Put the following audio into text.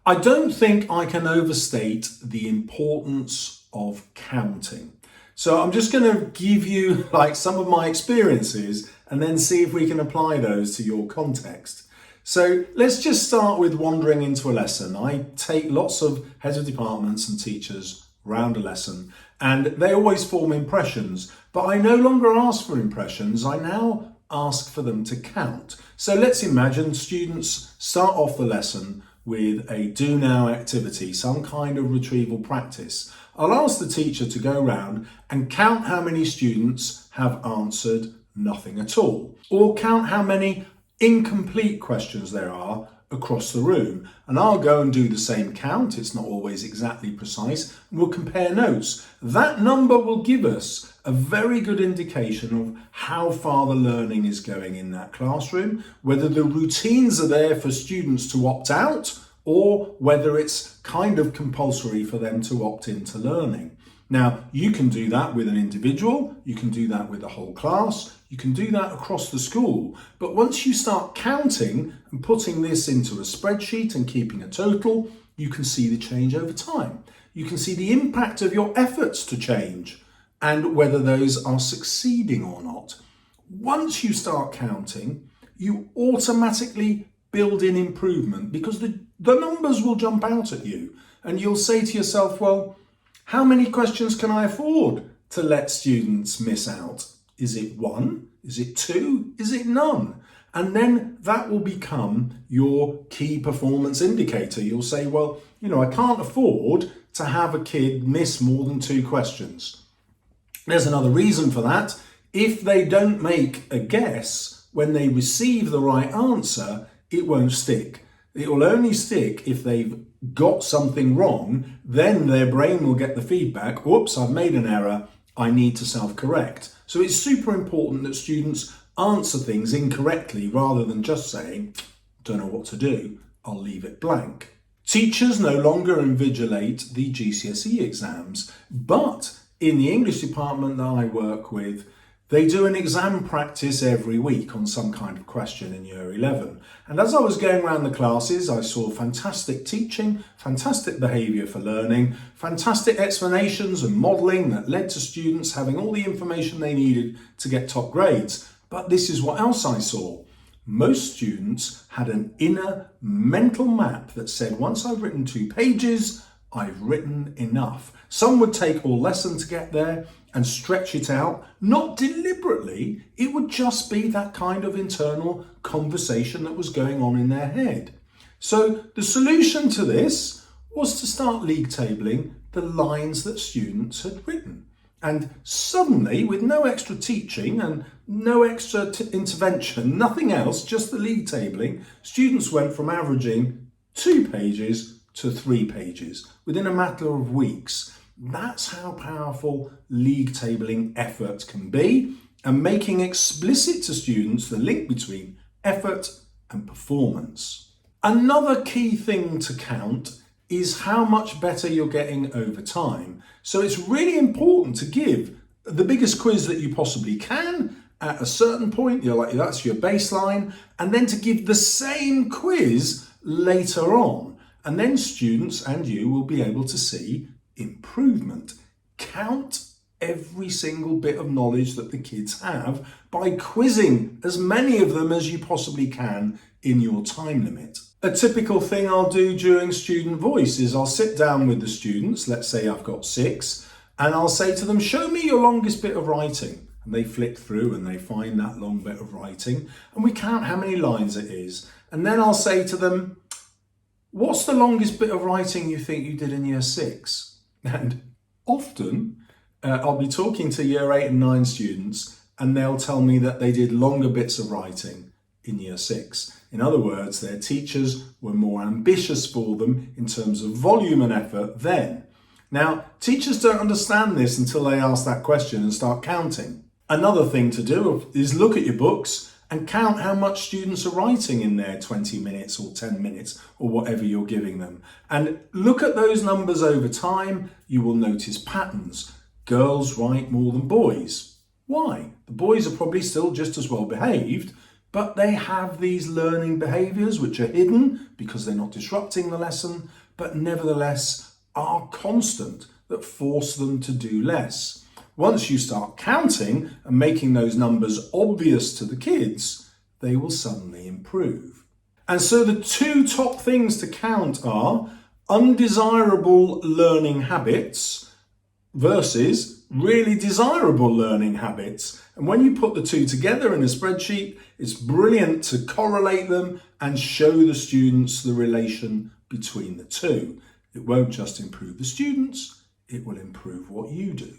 I don't think I can overstate the importance of counting. So I'm just going to give you like some of my experiences and then see if we can apply those to your context. So let's just start with wandering into a lesson. I take lots of heads of departments and teachers round a lesson and they always form impressions, but I no longer ask for impressions. I now ask for them to count. So let's imagine students start off the lesson with a do now activity, some kind of retrieval practice. I'll ask the teacher to go round and count how many students have answered nothing at all, or count how many incomplete questions there are across the room. And I'll go and do the same count. It's not always exactly precise. We'll compare notes. That number will give us a very good indication of how far the learning is going in that classroom, whether the routines are there for students to opt out or whether it's kind of compulsory for them to opt into learning. Now, you can do that with an individual, you can do that with a whole class, you can do that across the school. But once you start counting and putting this into a spreadsheet and keeping a total, you can see the change over time. You can see the impact of your efforts to change and whether those are succeeding or not. Once you start counting, you automatically build in improvement because the numbers will jump out at you and you'll say to yourself, well, how many questions can I afford to let students miss out? Is it one? Is it two? Is it none? And then that will become your key performance indicator. You'll say, well, I can't afford to have a kid miss more than 2 questions. There's another reason for that. If they don't make a guess when they receive the right answer, it won't stick. It will only stick if they've got something wrong, then their brain will get the feedback, whoops, I've made an error, I need to self-correct. So it's super important that students answer things incorrectly rather than just saying, don't know what to do, I'll leave it blank. Teachers no longer invigilate the GCSE exams, but in the English department that I work with, they do an exam practice every week on some kind of question in year 11. And as I was going around the classes, I saw fantastic teaching, fantastic behaviour for learning, fantastic explanations and modelling that led to students having all the information they needed to get top grades. But this is what else I saw. Most students had an inner mental map that said, once I've written 2 pages, I've written enough. Some would take all lesson to get there and stretch it out, not deliberately, it would just be that kind of internal conversation that was going on in their head. So the solution to this was to start league tabling the lines that students had written. And suddenly, with no extra teaching and no extra intervention, nothing else, just the league tabling, students went from averaging 2 pages to 3 pages within a matter of weeks. That's how powerful league tabling effort can be, and making explicit to students the link between effort and performance. Another key thing to count is how much better you're getting over time. So it's really important to give the biggest quiz that you possibly can at a certain point. You're like, that's your baseline, and then to give the same quiz later on. And then students and you will be able to see improvement. Count every single bit of knowledge that the kids have by quizzing as many of them as you possibly can in your time limit. A typical thing I'll do during student voice is I'll sit down with the students, let's say I've got 6, and I'll say to them, show me your longest bit of writing. And they flick through and they find that long bit of writing and we count how many lines it is. And then I'll say to them, what's the longest bit of writing you think you did in year 6? And often I'll be talking to year 8 and 9 students and they'll tell me that they did longer bits of writing in year 6. In other words, their teachers were more ambitious for them in terms of volume and effort then. Now, teachers don't understand this until they ask that question and start counting. Another thing to do is look at your books and count how much students are writing in their 20 minutes or 10 minutes or whatever you're giving them. And look at those numbers over time. You will notice patterns. Girls write more than boys. Why? The boys are probably still just as well behaved, but they have these learning behaviours which are hidden because they're not disrupting the lesson, but nevertheless are constant, that force them to do less. Once you start counting and making those numbers obvious to the kids, they will suddenly improve. And so the two top things to count are undesirable learning habits versus really desirable learning habits. And when you put the two together in a spreadsheet, it's brilliant to correlate them and show the students the relation between the two. It won't just improve the students, it will improve what you do.